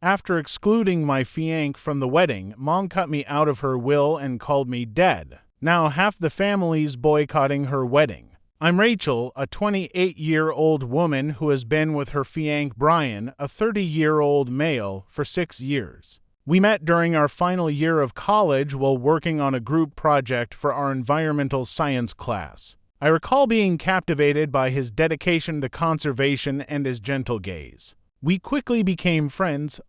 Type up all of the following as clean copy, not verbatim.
After excluding my fianc from the wedding, Mom cut me out of her will and called me dead. Now half the family's boycotting her wedding. I'm Rachel, a 28-year-old woman who has been with her fianc Brian, a 30-year-old male, for 6 years. We met during our final year of college while working on a group project for our environmental science class. I recall being captivated by his dedication to conservation and his gentle gaze. We quickly became friends,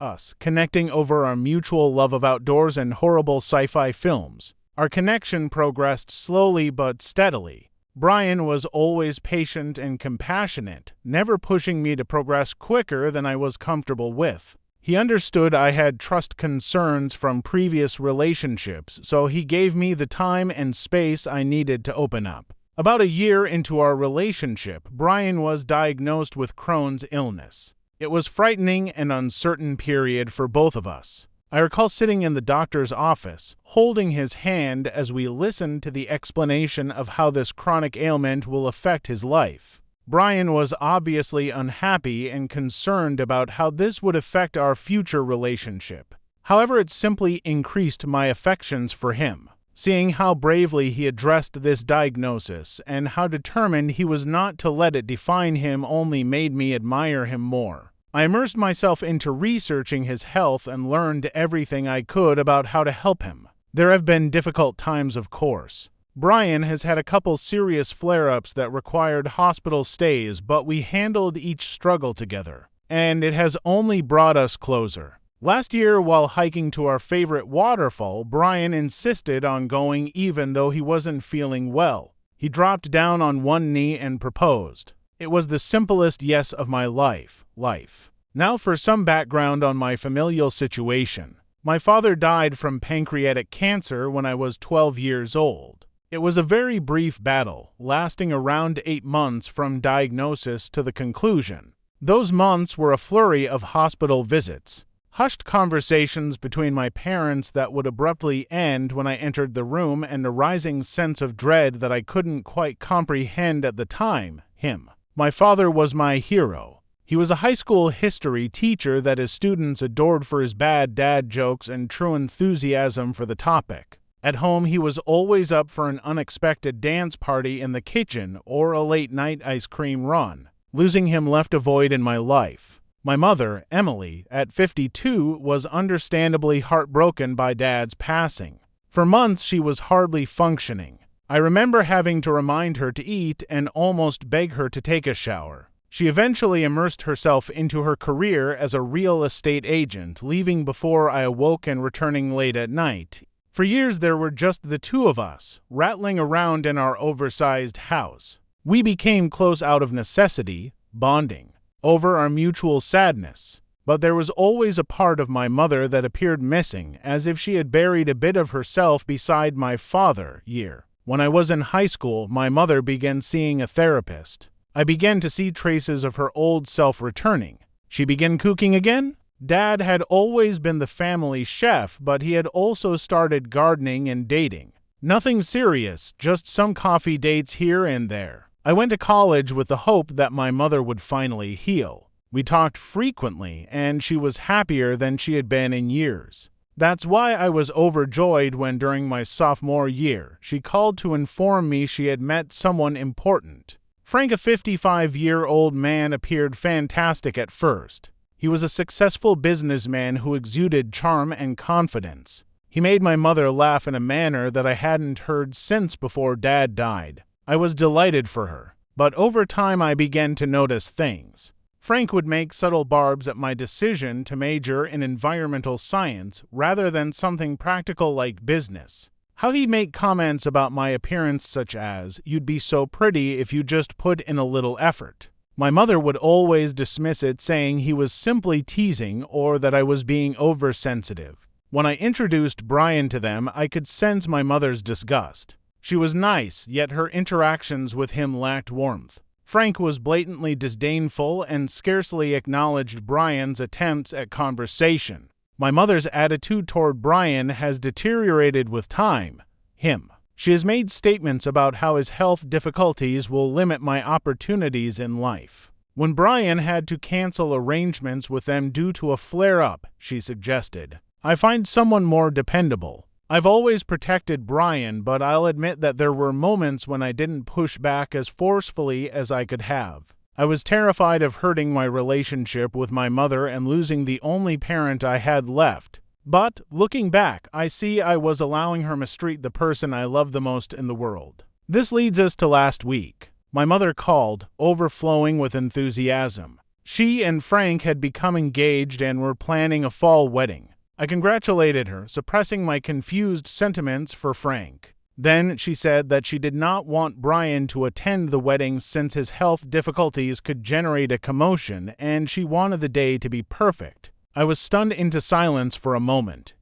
connecting over our mutual love of outdoors and horrible sci-fi films. Our connection progressed slowly but steadily. Brian was always patient and compassionate, never pushing me to progress quicker than I was comfortable with. He understood I had trust concerns from previous relationships, so he gave me the time and space I needed to open up. About a year into our relationship, Brian was diagnosed with Crohn's illness. It was a frightening and uncertain period for both of us. I recall sitting in the doctor's office, holding his hand as we listened to the explanation of how this chronic ailment will affect his life. Brian was obviously unhappy and concerned about how this would affect our future relationship. However, it simply increased my affections for him. Seeing how bravely he addressed this diagnosis and how determined he was not to let it define him only made me admire him more. I immersed myself into researching his health and learned everything I could about how to help him. There have been difficult times, of course. Brian has had a couple serious flare-ups that required hospital stays, but we handled each struggle together, and it has only brought us closer. Last year, while hiking to our favorite waterfall, Brian insisted on going even though he wasn't feeling well. He dropped down on one knee and proposed. It was the simplest yes of my life. Now for some background on my familial situation. My father died from pancreatic cancer when I was 12 years old. It was a very brief battle, lasting around 8 months from diagnosis to the conclusion. Those months were a flurry of hospital visits, hushed conversations between my parents that would abruptly end when I entered the room, and a rising sense of dread that I couldn't quite comprehend at the time. My father was my hero. He was a high school history teacher that his students adored for his bad dad jokes and true enthusiasm for the topic. At home, he was always up for an unexpected dance party in the kitchen or a late-night ice cream run. Losing him left a void in my life. My mother, Emily, at 52, was understandably heartbroken by Dad's passing. For months, she was hardly functioning. I remember having to remind her to eat and almost beg her to take a shower. She eventually immersed herself into her career as a real estate agent, leaving before I awoke and returning late at night. For years, there were just the two of us, rattling around in our oversized house. We became close out of necessity, bonding over our mutual sadness. But there was always a part of my mother that appeared missing, as if she had buried a bit of herself beside my father. When I was in high school, my mother began seeing a therapist. I began to see traces of her old self returning. She began cooking again? Dad had always been the family chef, but he had also started gardening and dating. Nothing serious, just some coffee dates here and there. I went to college with the hope that my mother would finally heal. We talked frequently, and she was happier than she had been in years. That's why I was overjoyed when, during my sophomore year, she called to inform me she had met someone important. Frank, a 55-year-old man, appeared fantastic at first. He was a successful businessman who exuded charm and confidence. He made my mother laugh in a manner that I hadn't heard since before Dad died. I was delighted for her, but over time I began to notice things. Frank would make subtle barbs at my decision to major in environmental science rather than something practical like business. How he'd make comments about my appearance such as, "You'd be so pretty if you just put in a little effort." My mother would always dismiss it, saying he was simply teasing or that I was being oversensitive. When I introduced Brian to them, I could sense my mother's disgust. She was nice, yet her interactions with him lacked warmth. Frank was blatantly disdainful and scarcely acknowledged Brian's attempts at conversation. My mother's attitude toward Brian has deteriorated with time. She has made statements about how his health difficulties will limit my opportunities in life. when Brian had to cancel arrangements with them due to a flare-up, she suggested, "I find someone more dependable." I've always protected Brian, but I'll admit that there were moments when I didn't push back as forcefully as I could have. I was terrified of hurting my relationship with my mother and losing the only parent I had left. But, looking back, I see I was allowing her mistreat the person I love the most in the world. This leads us to last week. My mother called, overflowing with enthusiasm. She and Frank had become engaged and were planning a fall wedding. I congratulated her, suppressing my confused sentiments for Frank. Then she said that she did not want Brian to attend the wedding since his health difficulties could generate a commotion, and she wanted the day to be perfect. I was stunned into silence for a moment.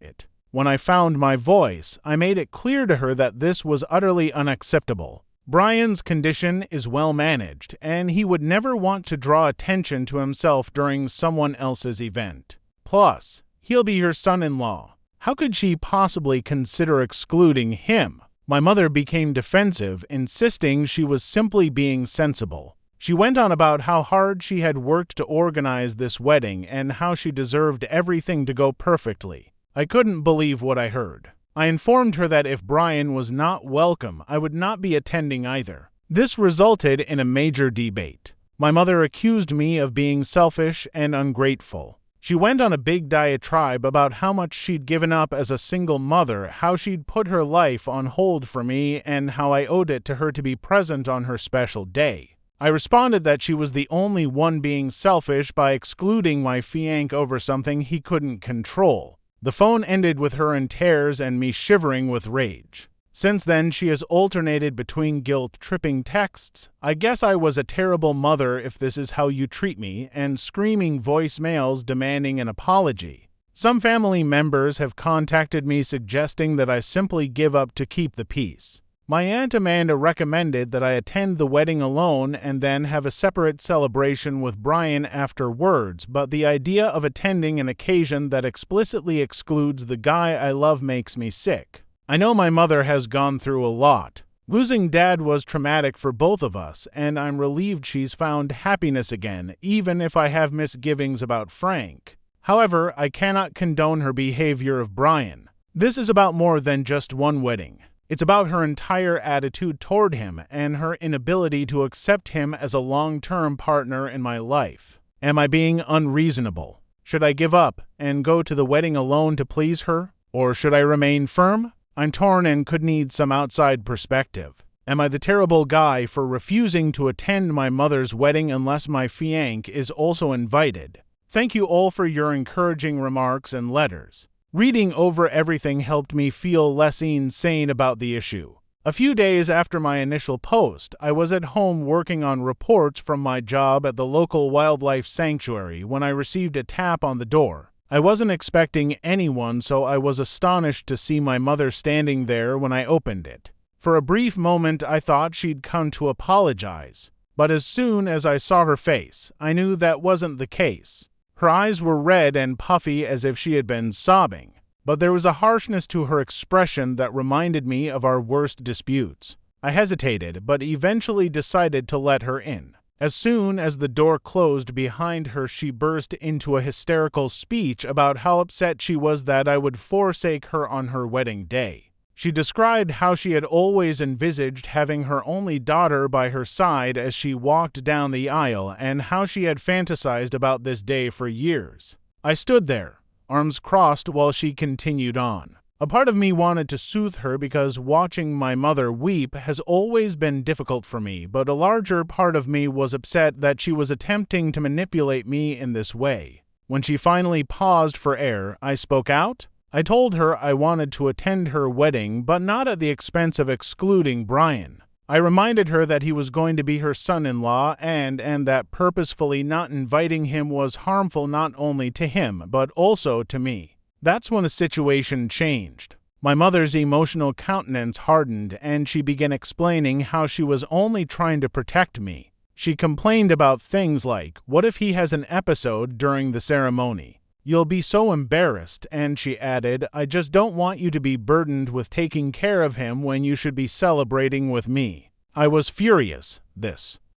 When I found my voice, I made it clear to her that this was utterly unacceptable. Brian's condition is well managed, and he would never want to draw attention to himself during someone else's event. Plus, he'll be her son-in-law. How could she possibly consider excluding him? My mother became defensive, insisting she was simply being sensible. She went on about how hard she had worked to organize this wedding and how she deserved everything to go perfectly. I couldn't believe what I heard. I informed her that if Brian was not welcome, I would not be attending either. This resulted in a major debate. My mother accused me of being selfish and ungrateful. She went on a big diatribe about how much she'd given up as a single mother, how she'd put her life on hold for me, and how I owed it to her to be present on her special day. I responded that she was the only one being selfish by excluding my fianc over something he couldn't control. The phone ended with her in tears and me shivering with rage. Since then, she has alternated between guilt-tripping texts, "I guess I was a terrible mother if this is how you treat me," and screaming voicemails demanding an apology. Some family members have contacted me suggesting that I simply give up to keep the peace. My Aunt Amanda recommended that I attend the wedding alone and then have a separate celebration with Brian afterwards, but the idea of attending an occasion that explicitly excludes the guy I love makes me sick. I know my mother has gone through a lot. Losing Dad was traumatic for both of us, and I'm relieved she's found happiness again, even if I have misgivings about Frank. However, I cannot condone her behavior of Brian. This is about more than just one wedding. It's about her entire attitude toward him and her inability to accept him as a long-term partner in my life. Am I being unreasonable? Should I give up and go to the wedding alone to please her? Or should I remain firm? I'm torn and could need some outside perspective. Am I the terrible guy for refusing to attend my mother's wedding unless my fianc is also invited? Thank you all for your encouraging remarks and letters. Reading over everything helped me feel less insane about the issue. A few days after my initial post, I was at home working on reports from my job at the local wildlife sanctuary when I received a tap on the door. I wasn't expecting anyone, so I was astonished to see my mother standing there when I opened it. For a brief moment, I thought she'd come to apologize. But as soon as I saw her face, I knew that wasn't the case. Her eyes were red and puffy as if she had been sobbing. But there was a harshness to her expression that reminded me of our worst disputes. I hesitated, but eventually decided to let her in. As soon as the door closed behind her, she burst into a hysterical speech about how upset she was that I would forsake her on her wedding day. She described how she had always envisaged having her only daughter by her side as she walked down the aisle, and how she had fantasized about this day for years. I stood there, arms crossed, while she continued on. A part of me wanted to soothe her because watching my mother weep has always been difficult for me, but a larger part of me was upset that she was attempting to manipulate me in this way. When she finally paused for air, I spoke out. I told her I wanted to attend her wedding, but not at the expense of excluding Brian. I reminded her that he was going to be her son-in-law and that purposefully not inviting him was harmful not only to him, but also to me. That's when the situation changed. My mother's emotional countenance hardened, and she began explaining how she was only trying to protect me. She complained about things like, "What if he has an episode during the ceremony? You'll be so embarrassed," and she added, "I just don't want you to be burdened with taking care of him when you should be celebrating with me." I was furious.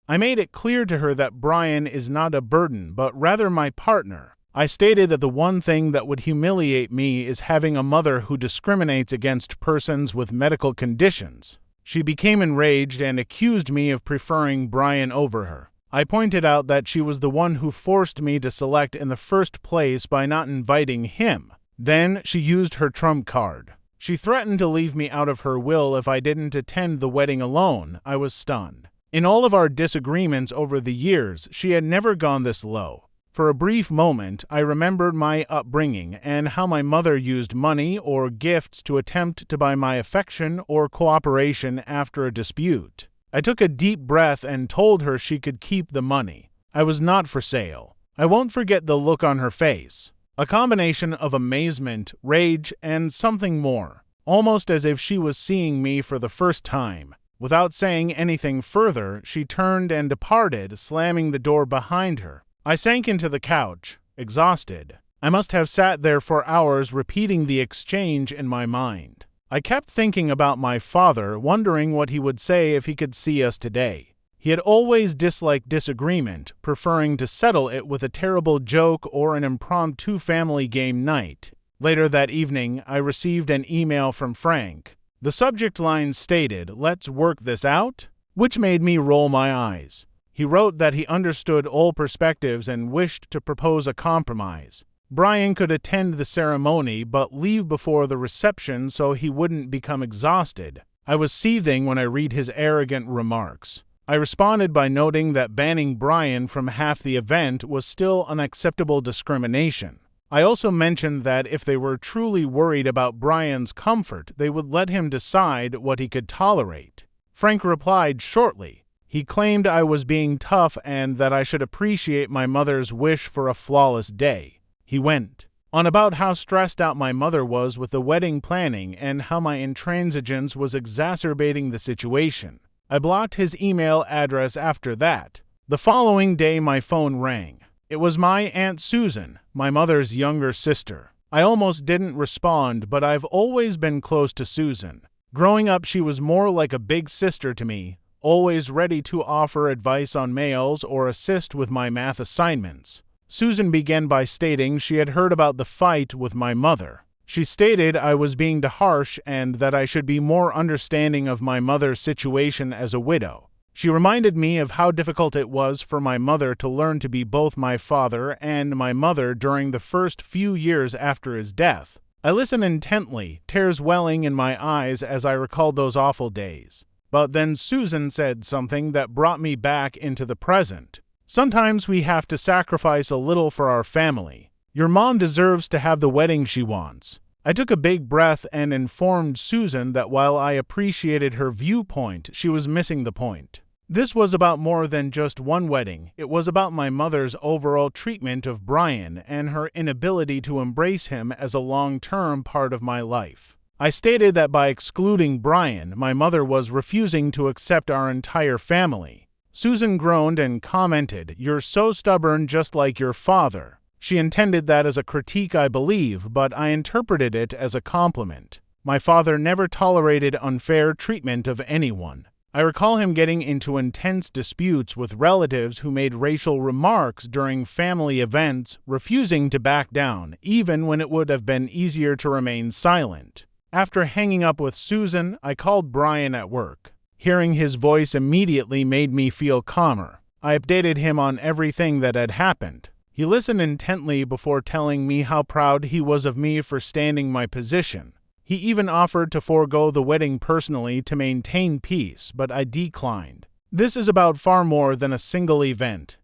I made it clear to her that Brian is not a burden, but rather my partner. I stated that the one thing that would humiliate me is having a mother who discriminates against persons with medical conditions. She became enraged and accused me of preferring Brian over her. I pointed out that she was the one who forced me to select in the first place by not inviting him. Then she used her trump card. She threatened to leave me out of her will if I didn't attend the wedding alone. I was stunned. In all of our disagreements over the years, she had never gone this low. For a brief moment, I remembered my upbringing and how my mother used money or gifts to attempt to buy my affection or cooperation after a dispute. I took a deep breath and told her she could keep the money. I was not for sale. I won't forget the look on her face. A combination of amazement, rage, and something more, almost as if she was seeing me for the first time. Without saying anything further, she turned and departed, slamming the door behind her. I sank into the couch, exhausted. I must have sat there for hours repeating the exchange in my mind. I kept thinking about my father, wondering what he would say if he could see us today. He had always disliked disagreement, preferring to settle it with a terrible joke or an impromptu family game night. Later that evening, I received an email from Frank. The subject line stated, "Let's work this out," which made me roll my eyes. He wrote that he understood all perspectives and wished to propose a compromise. Brian could attend the ceremony but leave before the reception so he wouldn't become exhausted. I was seething when I read his arrogant remarks. I responded by noting that banning Brian from half the event was still unacceptable discrimination. I also mentioned that if they were truly worried about Brian's comfort, they would let him decide what he could tolerate. Frank replied shortly. He claimed I was being tough and that I should appreciate my mother's wish for a flawless day. He went on about how stressed out my mother was with the wedding planning and how my intransigence was exacerbating the situation. I blocked his email address after that. The following day my phone rang. It was my Aunt Susan, my mother's younger sister. I almost didn't respond, but I've always been close to Susan. Growing up, she was more like a big sister to me, always ready to offer advice on mails or assist with my math assignments. Susan began by stating she had heard about the fight with my mother. She stated I was being too harsh and that I should be more understanding of my mother's situation as a widow. She reminded me of how difficult it was for my mother to learn to be both my father and my mother during the first few years after his death. I listened intently, tears welling in my eyes as I recalled those awful days. But then Susan said something that brought me back into the present. Sometimes we have to sacrifice a little for our family. Your mom deserves to have the wedding she wants. I took a big breath and informed Susan that while I appreciated her viewpoint, she was missing the point. This was about more than just one wedding. It was about my mother's overall treatment of Brian and her inability to embrace him as a long-term part of my life. I stated that by excluding Brian, my mother was refusing to accept our entire family. Susan groaned and commented, "You're so stubborn just like your father." She intended that as a critique, I believe, but I interpreted it as a compliment. My father never tolerated unfair treatment of anyone. I recall him getting into intense disputes with relatives who made racial remarks during family events, refusing to back down, even when it would have been easier to remain silent. After hanging up with Susan, I called Brian at work. Hearing his voice immediately made me feel calmer. I updated him on everything that had happened. He listened intently before telling me how proud he was of me for standing my position. He even offered to forego the wedding personally to maintain peace, but I declined. This is about far more than a single event.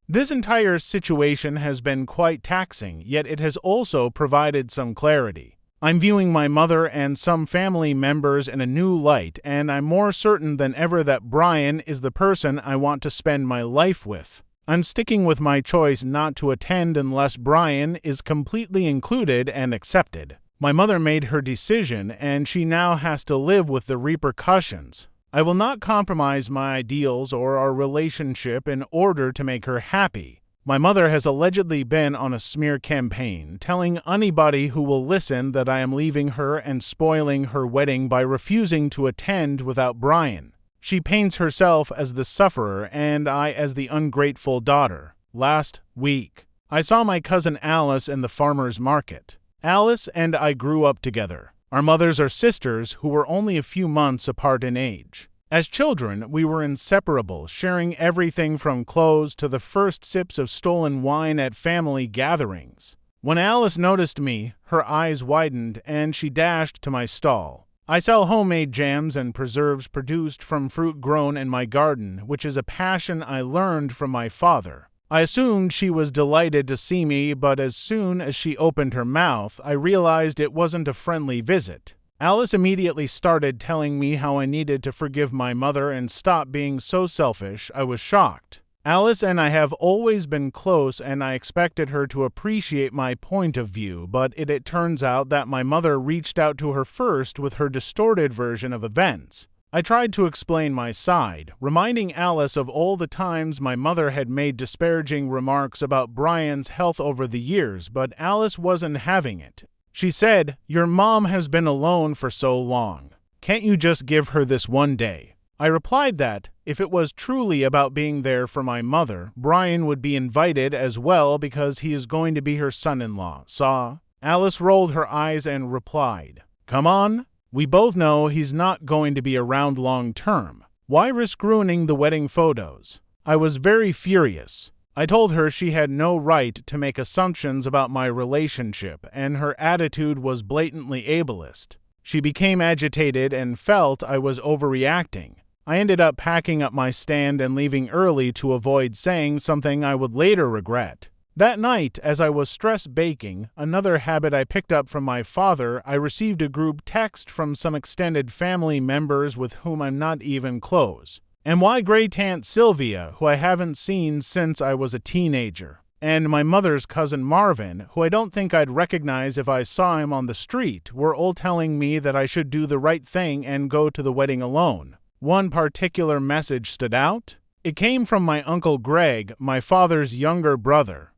This entire situation has been quite taxing, yet it has also provided some clarity. I'm viewing my mother and some family members in a new light, and I'm more certain than ever that Brian is the person I want to spend my life with. I'm sticking with my choice not to attend unless Brian is completely included and accepted. My mother made her decision, and she now has to live with the repercussions. I will not compromise my ideals or our relationship in order to make her happy. My mother has allegedly been on a smear campaign, telling anybody who will listen that I am leaving her and spoiling her wedding by refusing to attend without Brian. She paints herself as the sufferer and I as the ungrateful daughter. Last week, I saw my cousin Alice in the farmer's market. Alice and I grew up together. Our mothers are sisters who were only a few months apart in age. As children, we were inseparable, sharing everything from clothes to the first sips of stolen wine at family gatherings. When Alice noticed me, her eyes widened and she dashed to my stall. I sell homemade jams and preserves produced from fruit grown in my garden, which is a passion I learned from my father. I assumed she was delighted to see me, but as soon as she opened her mouth, I realized it wasn't a friendly visit. Alice immediately started telling me how I needed to forgive my mother and stop being so selfish. I was shocked. Alice and I have always been close and I expected her to appreciate my point of view, but it turns out that my mother reached out to her first with her distorted version of events. I tried to explain my side, reminding Alice of all the times my mother had made disparaging remarks about Brian's health over the years, but Alice wasn't having it. She said, "Your mom has been alone for so long. Can't you just give her this one day?" I replied that, if it was truly about being there for my mother, Brian would be invited as well because he is going to be her son-in-law. Alice rolled her eyes and replied, "Come on. We both know he's not going to be around long term. Why risk ruining the wedding photos?" I was very furious. I told her she had no right to make assumptions about my relationship, and her attitude was blatantly ableist. She became agitated and felt I was overreacting. I ended up packing up my stand and leaving early to avoid saying something I would later regret. That night, as I was stress baking, another habit I picked up from my father, I received a group text from some extended family members with whom I'm not even close. And my great-aunt Sylvia, who I haven't seen since I was a teenager. And my mother's cousin Marvin, who I don't think I'd recognize if I saw him on the street, were all telling me that I should do the right thing and go to the wedding alone. One particular message stood out. It came from my Uncle Greg, my father's younger brother.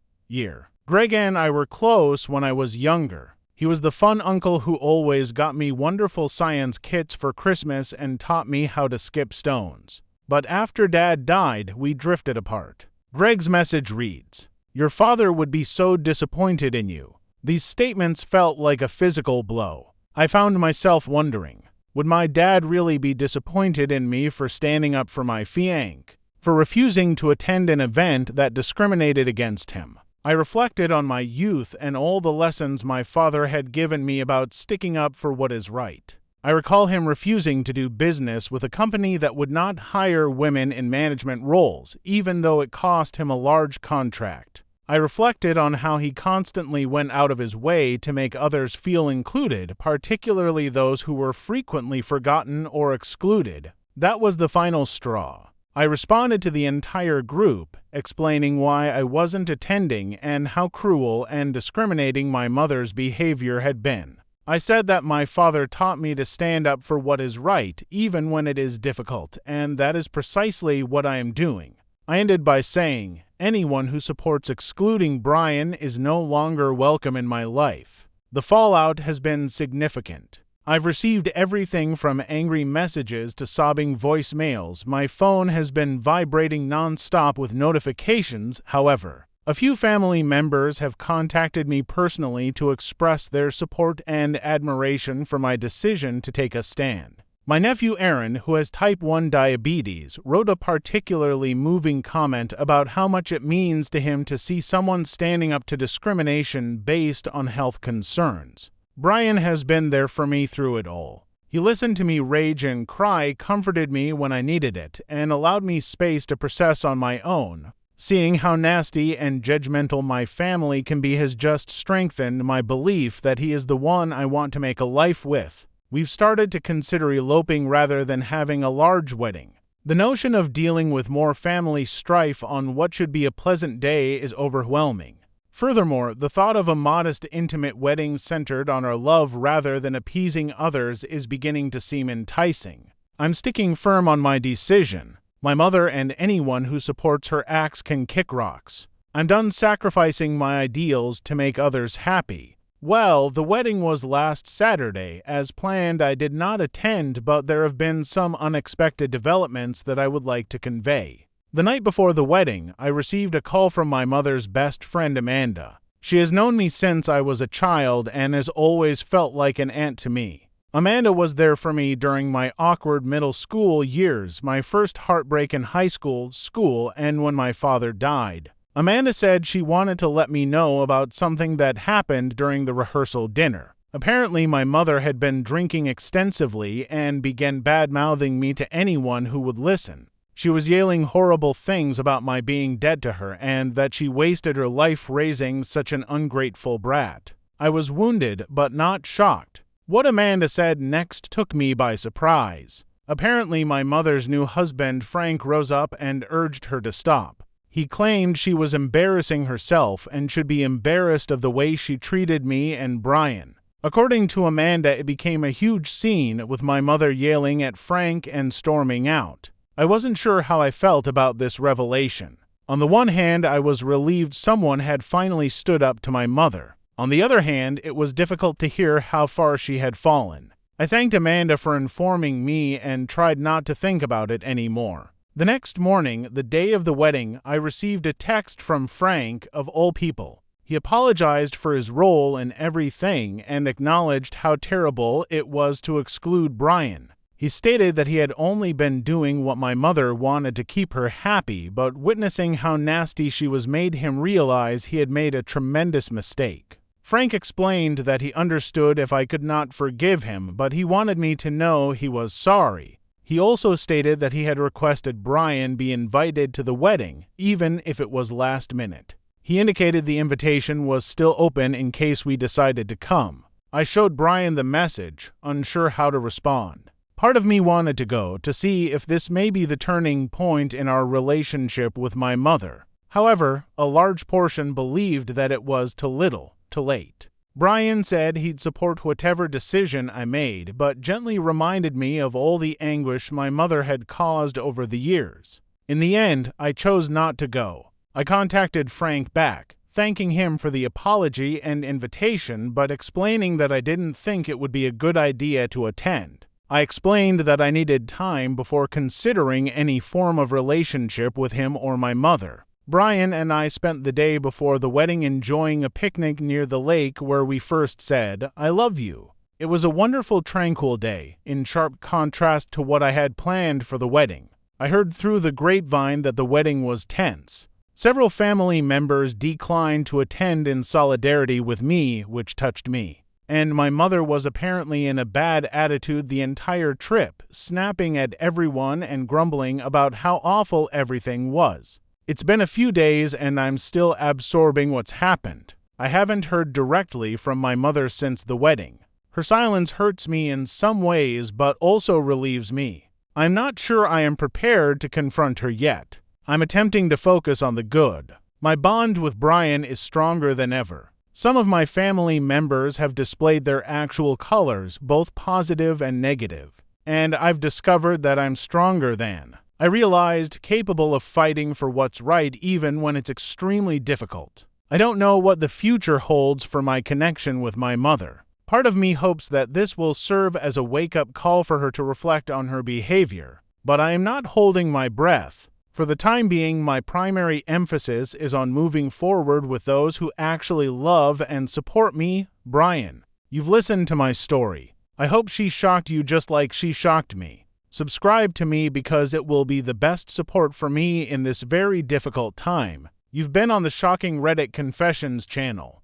Greg and I were close when I was younger. He was the fun uncle who always got me wonderful science kits for Christmas and taught me how to skip stones. But after Dad died, we drifted apart. Greg's message reads, "Your father would be so disappointed in you." These statements felt like a physical blow. I found myself wondering, would my dad really be disappointed in me for standing up for my fianc, for refusing to attend an event that discriminated against him? I reflected on my youth and all the lessons my father had given me about sticking up for what is right. I recall him refusing to do business with a company that would not hire women in management roles, even though it cost him a large contract. I reflected on how he constantly went out of his way to make others feel included, particularly those who were frequently forgotten or excluded. That was the final straw. I responded to the entire group, explaining why I wasn't attending and how cruel and discriminating my mother's behavior had been. I said that my father taught me to stand up for what is right, even when it is difficult, and that is precisely what I am doing. I ended by saying, anyone who supports excluding Brian is no longer welcome in my life. The fallout has been significant. I've received everything from angry messages to sobbing voicemails. My phone has been vibrating non-stop with notifications, however. A few family members have contacted me personally to express their support and admiration for my decision to take a stand. My nephew Aaron, who has type 1 diabetes, wrote a particularly moving comment about how much it means to him to see someone standing up to discrimination based on health concerns. Brian has been there for me through it all. He listened to me rage and cry, comforted me when I needed it, and allowed me space to process on my own. Seeing how nasty and judgmental my family can be has just strengthened my belief that he is the one I want to make a life with. We've started to consider eloping rather than having a large wedding. The notion of dealing with more family strife on what should be a pleasant day is overwhelming. Furthermore, the thought of a modest, intimate wedding centered on our love rather than appeasing others is beginning to seem enticing. I'm sticking firm on my decision. My mother and anyone who supports her acts can kick rocks. I'm done sacrificing my ideals to make others happy. Well, the wedding was last Saturday. As planned, I did not attend, but there have been some unexpected developments that I would like to convey. The night before the wedding, I received a call from my mother's best friend Amanda. She has known me since I was a child and has always felt like an aunt to me. Amanda was there for me during my awkward middle school years, my first heartbreak in high school, and when my father died. Amanda said she wanted to let me know about something that happened during the rehearsal dinner. Apparently, my mother had been drinking extensively and began bad-mouthing me to anyone who would listen. She was yelling horrible things about my being dead to her and that she wasted her life raising such an ungrateful brat. I was wounded, but not shocked. What Amanda said next took me by surprise. Apparently, my mother's new husband, Frank, rose up and urged her to stop. He claimed she was embarrassing herself and should be embarrassed of the way she treated me and Brian. According to Amanda, it became a huge scene with my mother yelling at Frank and storming out. I wasn't sure how I felt about this revelation. On the one hand, I was relieved someone had finally stood up to my mother. On the other hand, it was difficult to hear how far she had fallen. I thanked Amanda for informing me and tried not to think about it anymore. The next morning, the day of the wedding, I received a text from Frank, of all people. He apologized for his role in everything and acknowledged how terrible it was to exclude Brian. He stated that he had only been doing what my mother wanted to keep her happy, but witnessing how nasty she was made him realize he had made a tremendous mistake. Frank explained that he understood if I could not forgive him, but he wanted me to know he was sorry. He also stated that he had requested Brian be invited to the wedding, even if it was last minute. He indicated the invitation was still open in case we decided to come. I showed Brian the message, unsure how to respond. Part of me wanted to go to see if this may be the turning point in our relationship with my mother. However, a large portion believed that it was too little, too late. Brian said he'd support whatever decision I made, but gently reminded me of all the anguish my mother had caused over the years. In the end, I chose not to go. I contacted Frank back, thanking him for the apology and invitation, but explaining that I didn't think it would be a good idea to attend. I explained that I needed time before considering any form of relationship with him or my mother. Brian and I spent the day before the wedding enjoying a picnic near the lake where we first said, "I love you." It was a wonderful, tranquil day, in sharp contrast to what I had planned for the wedding. I heard through the grapevine that the wedding was tense. Several family members declined to attend in solidarity with me, which touched me. And my mother was apparently in a bad attitude the entire trip, snapping at everyone and grumbling about how awful everything was. It's been a few days and I'm still absorbing what's happened. I haven't heard directly from my mother since the wedding. Her silence hurts me in some ways but also relieves me. I'm not sure I am prepared to confront her yet. I'm attempting to focus on the good. My bond with Brian is stronger than ever. Some of my family members have displayed their actual colors, both positive and negative. And I've discovered that I'm stronger than. I realized capable of fighting for what's right even when it's extremely difficult. I don't know what the future holds for my connection with my mother. Part of me hopes that this will serve as a wake-up call for her to reflect on her behavior. But I am not holding my breath. For the time being, my primary emphasis is on moving forward with those who actually love and support me, Brian. You've listened to my story. I hope she shocked you just like she shocked me. Subscribe to me because it will be the best support for me in this very difficult time. You've been on the Shocking Reddit Confessions channel.